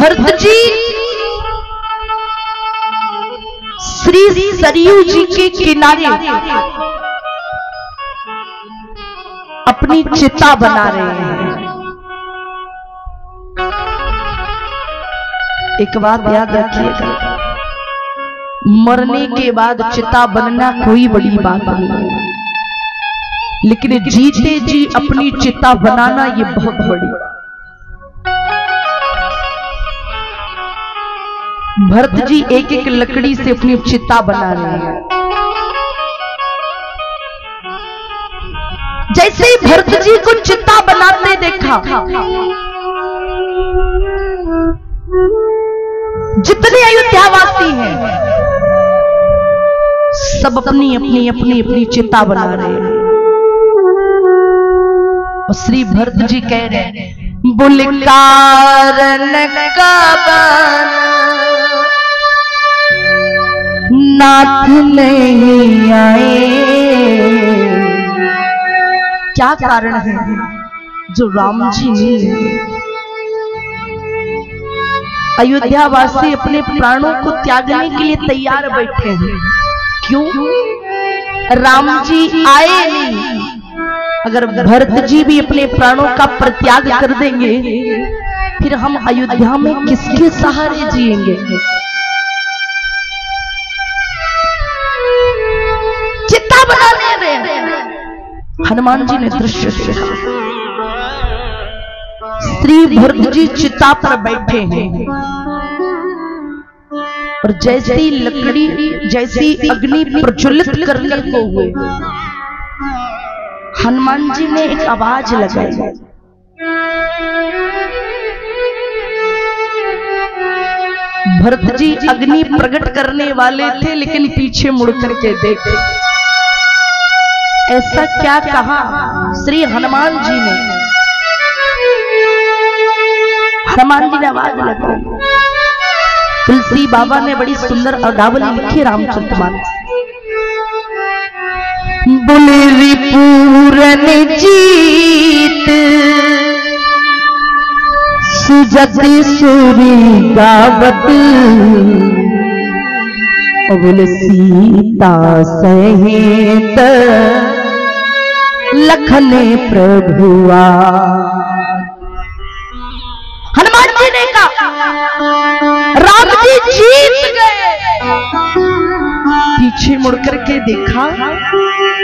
भरत जी श्री सरयू जी के किनारे अपनी चिता बना रहे हैं। एक बात याद रखिएगा, मरने के बाद चिता बनना कोई बड़ी बात नहीं, लेकिन जीते जी अपनी चिता बनाना ये बहुत बड़ी। भरत जी एक एक लकड़ी से अपनी चिता बना रहे हैं। जैसे ही भरत जी को चिता बनाते देखा, जितने अयोध्यावासी हैं सब अपनी अपनी अपनी अपनी चिता बना रहे हैं। और श्री भरत जी कह रहे हैं, बोले कारण का बन नाथ नहीं आए। क्या कारण है जो राम जी नहीं? अयोध्यावासी अपने प्राणों को त्यागने के लिए तैयार बैठे हैं। क्यों? राम जी आए नहीं। अगर भरत जी भी अपने प्राणों का परित्याग कर देंगे, फिर हम अयोध्या में किसके सहारे जिएंगे? चिता बनाने में हनुमान जी ने दृश्य देखा। श्री भरत जी चिता पर बैठे हैं और जैसी लकड़ी, जैसी अग्नि प्रज्वलित करने को हुए, हनुमान जी ने एक आवाज लगाई। भरत जी अग्नि प्रकट करने वाले थे, लेकिन पीछे मुड़ करके देखे। ऐसा क्या कहा श्री हनुमान जी ने? हनुमान जी ने आवाज लगाई। तुलसी बाबा ने बड़ी सुंदर अदावली लिखी रामचरितमानस। बोले रिपूरन जीत सुजत सूरी गावत, बोले सीता सहित लखन प्रभुआ। हनुमान जी ने कहा राम जी जीत गए। पीछे मुड़ करके देखा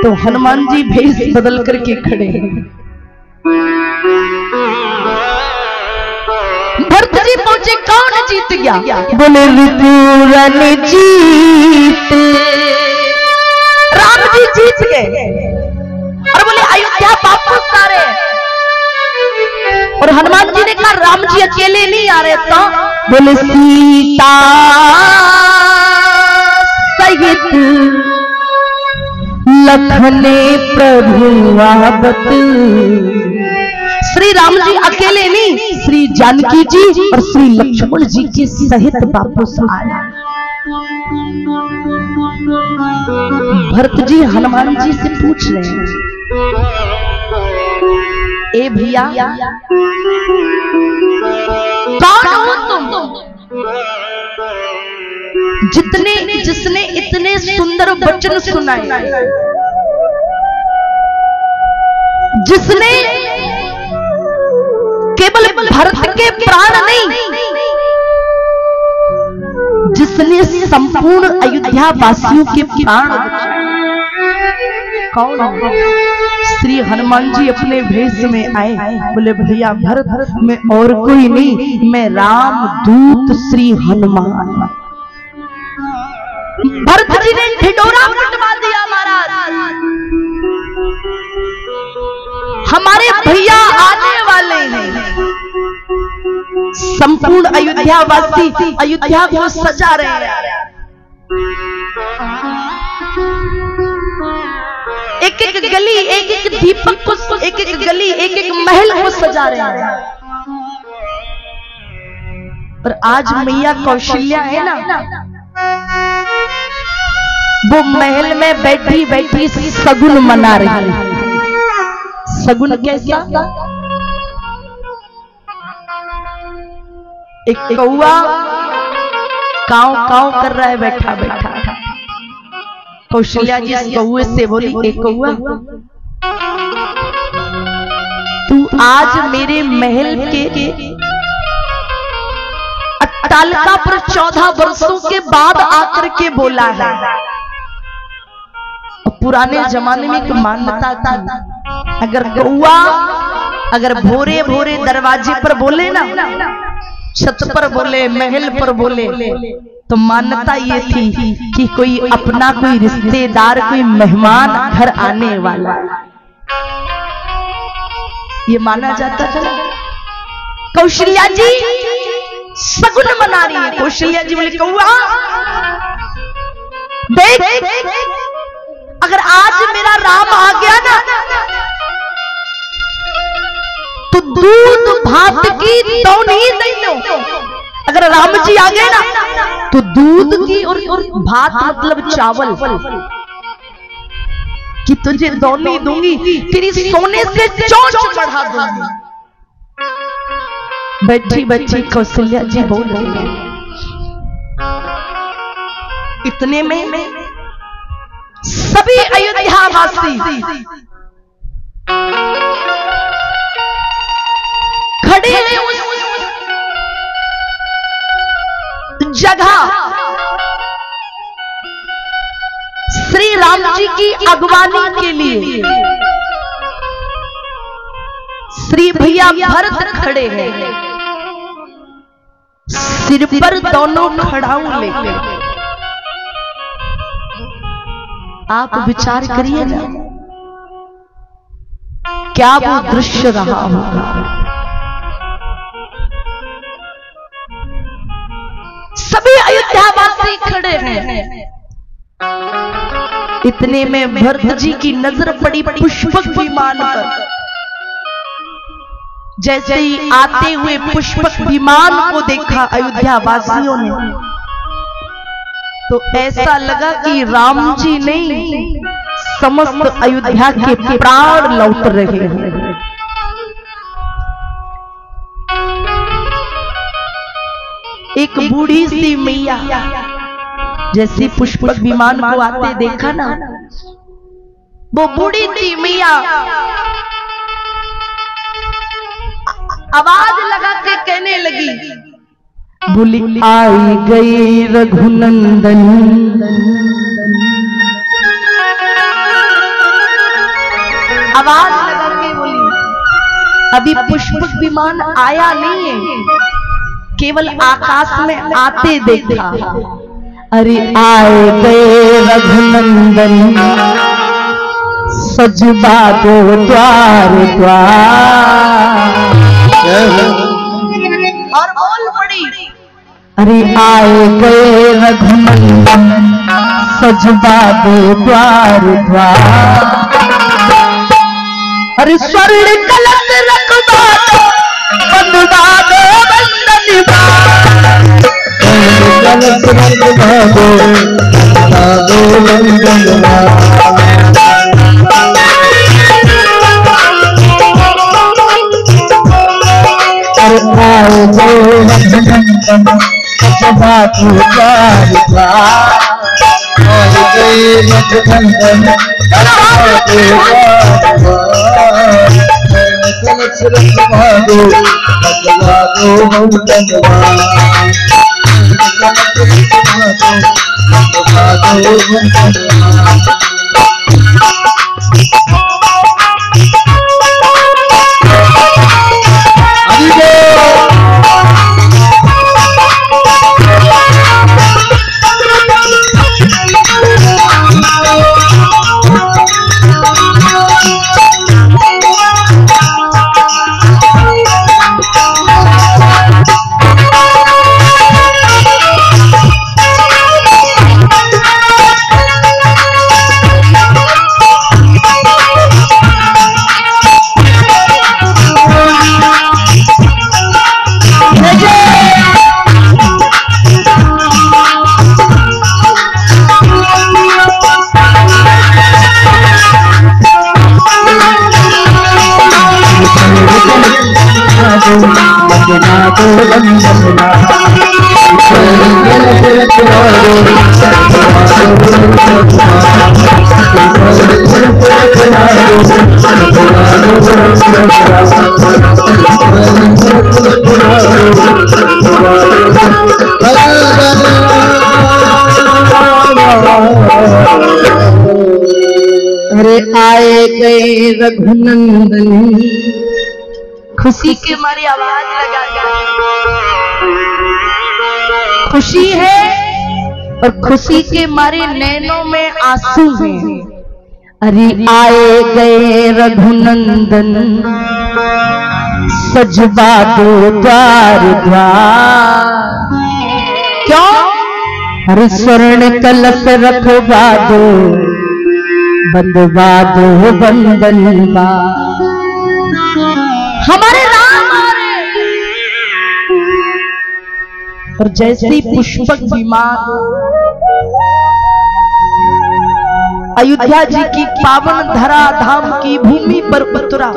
तो हनुमान जी भेष बदल करके खड़े हैं। भरत जी पहुंचे, कौन जीत गया? बोले रिपुरन जीत, राम जी जीत गए। और बोले अयोध्या वापस आ रहे। और हनुमान जी ने कहा राम जी अकेले नहीं आ रहे, तो बोले सीता सहित लखने प्रभु आवत। श्री राम जी अकेले नहीं, श्री जानकी जी और श्री लक्ष्मण जी के सहित वापस आया। भरत जी हनुमान जी से पूछ रहे हैं, ए भैया कौन हो तुम? जिसने इतने सुंदर वचन सुनाए, जिसने केवल भरत के प्राण नहीं, जिसने संपूर्ण अयोध्या वासियों के प्राण बचाए। कौन? श्री हनुमान जी अपने भेष में आए। बोले भैया भरत में और कोई नहीं, मैं राम दूत श्री हनुमान। भरत जी ने ढिंढोरा पिटवा दिया महाराज, हमारे भैया आने वाले हैं। संपूर्ण अयोध्या वासी अयोध्या को सजा रहे हैं। एक एक गली, एक एक दीपक को, एक एक गली, एक एक महल को सजा रहे हैं। और आज मैया कौशल्या है ना, वो महल में बैठी बैठी सगुन मना रही है। सगुन कैसा? एक कौआ काव काव कर रहा है बैठा बैठा। कौशल्या जी कौए से बोली, एक कौआ तू आज मेरे महल के अट्टालिका पर 14 वर्षों के बाद आकर के बोला है। पुराने जमाने में एक मान्यता थी, अगर कौआ अगर भोरे भोरे दरवाजे पर बोले ना, छत पर बोले, महल पर बोले, तो मान्यता ये थी कि कोई अपना कोई रिश्तेदार कोई मेहमान घर आने वाला, ये माना जाता था। कौशल्या जी सगुन मना रही है। कौशल्या जी बोले कौआ देख, अगर आज मेरा राम आ गया ना तो दूध भात की तो नहीं दो। अगर राम जी आ गए ना तो दूध की और भात मतलब चावल कि तुझे दौनी दूंगी, तेरी सोने से चोंच बढ़ा दूंगी। बैठी बैठी कौशल्या जी बोल रही है। इतने में सभी अयोध्यावासी खड़े हैं उस जगह श्री राम जी की अगवानी के लिए। श्री भैया भरत खड़े हैं, सिर पर दोनों खड़ाऊ लेके। आप विचार करिए ना, क्या वो दृश्य रहा होगा। सभी अयोध्यावासी खड़े हैं। इतने में भरत जी की नजर पड़ी पुष्पक विमान पर। जैसे ही आते हुए पुष्पक विमान को देखा अयोध्यावासियों ने, तो ऐसा लगा कि राम जी नहीं, समस्त अयोध्या के प्राण लौट रहे हैं। एक बूढ़ी सी मैया जैसे पुष्पक विमान को आते देखा ना, वो बूढ़ी सी मैया आवाज लगा के कहने लगी, बोली आई गई रघुनंदन। आवाज लगा के बोली। अभी पुष्पक विमान आया नहीं है, केवल आकाश में आते देखा। अरे आए गए रघुनंदन, सजबा दो द्वार द्वार। और बोल पड़ी, अरे आए गए रघुनंदन, सजबा दो द्वार द्वार। अरे स्वर्ण कलश रखवा दो, बंधवा दो बंधन बार। कलश रखवा दो, बंधवा दो बंधन बार। आए गए रघुनंदन, सजबा दो द्वार द्वार। आए गए रघुनंदन, सजबा दो द्वार द्वार। कलश रखवा दो, बंधवा दो बंधन बार। कलश रखवा दो, बंधवा दो बंधन बार। बंधना दो बंधना अरे आए गए रघुनंदन, खुशी के मारी आवाज लगा खुशी है और खुशी के मारे नैनों में आंसू हैं। अरे आए गए रघुनंदन, सजवा दो द्वार द्वार। क्यों? अरे स्वर्ण कलश रखवा दो, बंदवा दो बंदनवा। हमारे राम और जैसे पुष्पक विमान अयोध्या जी की पावन धरा धाम की भूमि पर उतरा।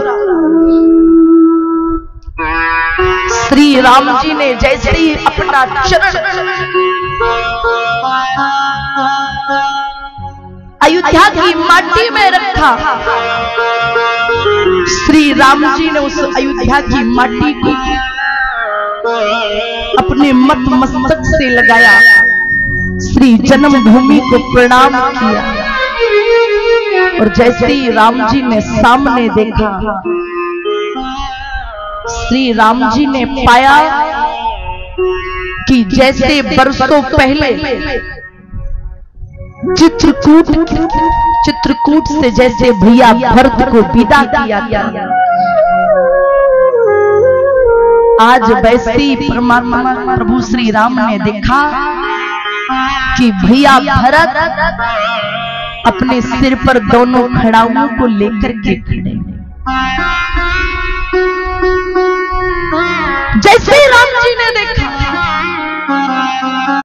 श्री राम जी ने जैसे ही अपना चरण अयोध्या की माटी में रखा, श्री राम जी ने उस अयोध्या की माटी को अपने मत मस्तक से लगाया, श्री जन्मभूमि को प्रणाम किया। और जैसे ही राम जी ने सामने देखा, श्री राम जी ने पाया कि जैसे बरसों पहले चित्रकूट से जैसे भैया भरत को विदा किया गया, आज वैसे ही परमात्मा प्रभु श्री राम ने देखा कि भैया भरत अपने सिर पर दोनों खड़ाओं को लेकर के खड़े। जैसे राम